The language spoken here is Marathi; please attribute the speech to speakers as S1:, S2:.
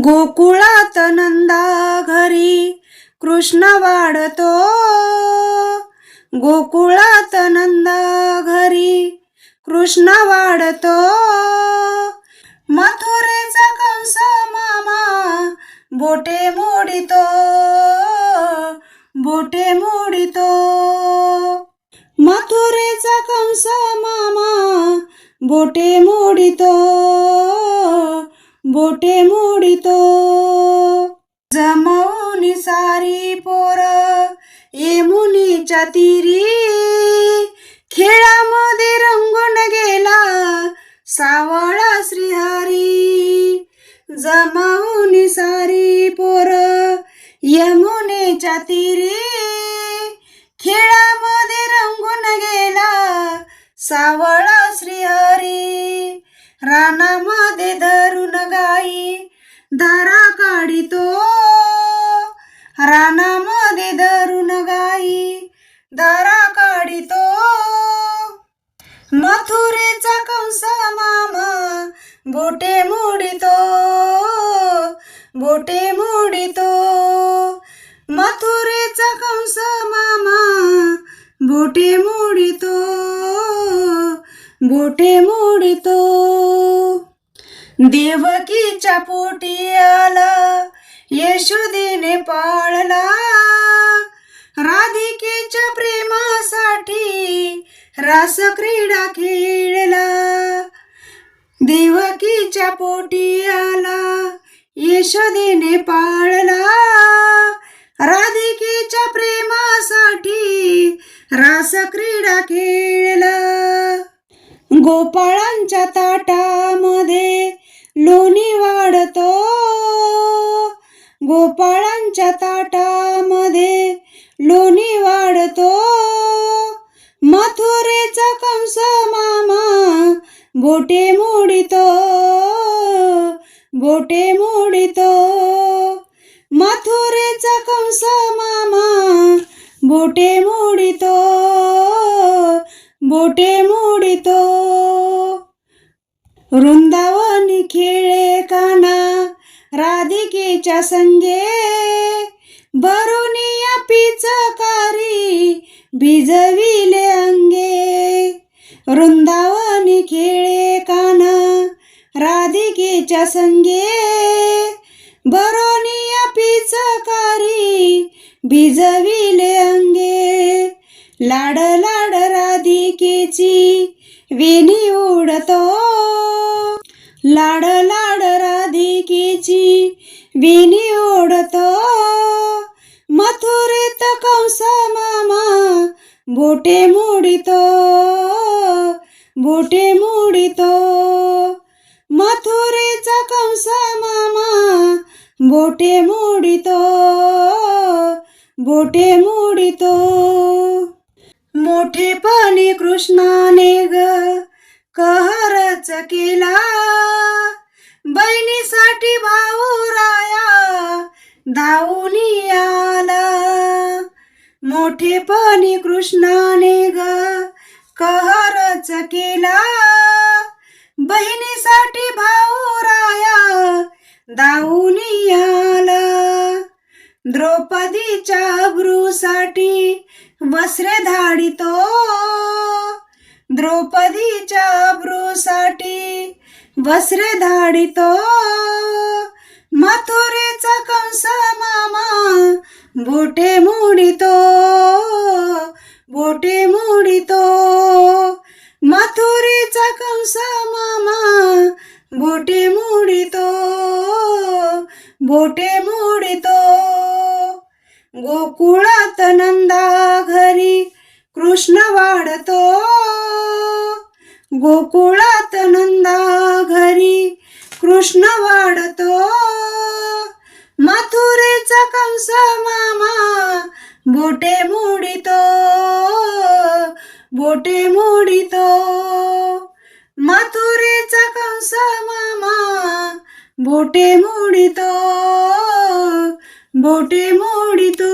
S1: गोकुळात नंदा घरी कृष्ण वाढतो. गोकुळात नंदा घरी कृष्ण वाढतो. मथुरेचा कंस मामा बोटे मोडितो. बोटे मोडितो. मथुरेचा कंस मामा बोटे मोडितो. बोटे मोडितो. जमवून सारी पोर यमुनेच्या तीरी खेळामध्ये रंगून गेला सावळा श्रीहरी. जमवून सारी पोर यमुनेच्या तीरी खेळामध्ये रंगून गेला सावळा श्रीहरी. रानामध्ये धरून गाई धारा काढितो. रानामध्ये धरून गाई धारा काढितो. मथुरेचा कंस मामा बोटे मोडितो. बोटे मोडितो. मथुरेचा कंस मामा बोटे मोडितो. बोटे मोडितो. देवकीच्या पोटी आला यशोदेने पाळला. राधिकेच्या प्रेमासाठी रास क्रीडा खेळला. देवकीच्या पोटी आला यशोदेने पाळला. राधिकेच्या प्रेमासाठी रास क्रीडा खेळला. गोपाळांच्या ताटामध्ये लोणी वाढतो. गोपाळांच्या ताटामध्ये लोणी वाढतो. मथुरेचा कंस मामा बोटे मोडितो. बोटे मोडितो. मथुरेचा कंस मामा बोटे मोडितो. बोटे मोडितो. वृंदावनी खेळे काना राधिकेच्या संगे भरुनिया पिचकारी भिजविले अंगे. वृंदावनी खेळे काना राधिकेच्या संगे भरुनिया पिचकारी भिजविले अंगे. लाड लाड राधिकेची वेणी ओढतो. लाड लाड राधिकेची वेणी ओढतो. मथुरेत कंस मामा बोटे मोडितो. बोटे मोडितो. मथुरेचा कंस मामा बोटे मोडितो. बोटे मोडितो. मोठेपणी कृष्णाने कहरच केला. बहिणीसाठी भाऊ राया धावून आला. मोठेपणी कृष्णाने कहरच केला. बहिणीसाठी भाऊ राया धावून आला. द्रौपदीच्या अब्रूसाठी वस्त्रे धाडितो. द्रौपदीच्या अब्रूसाठी वस्त्रे धाडितो. मथुरेचा कंस मामा बोटे मोडितो. बोटे मोडितो. मथुरेचा कंस मामा बोटे मोडितो. बोटे मोडितो. गोकुळात नंदा घरी कृष्ण वाढतो. गोकुळात नंदा घरी कृष्ण वाढतो. मथुरेचा कंस मामा बोटे मोडितो. बोटे मोडितो. मथुरेचा कंस मामा बोटे मोडितो. बोटे मोडितो.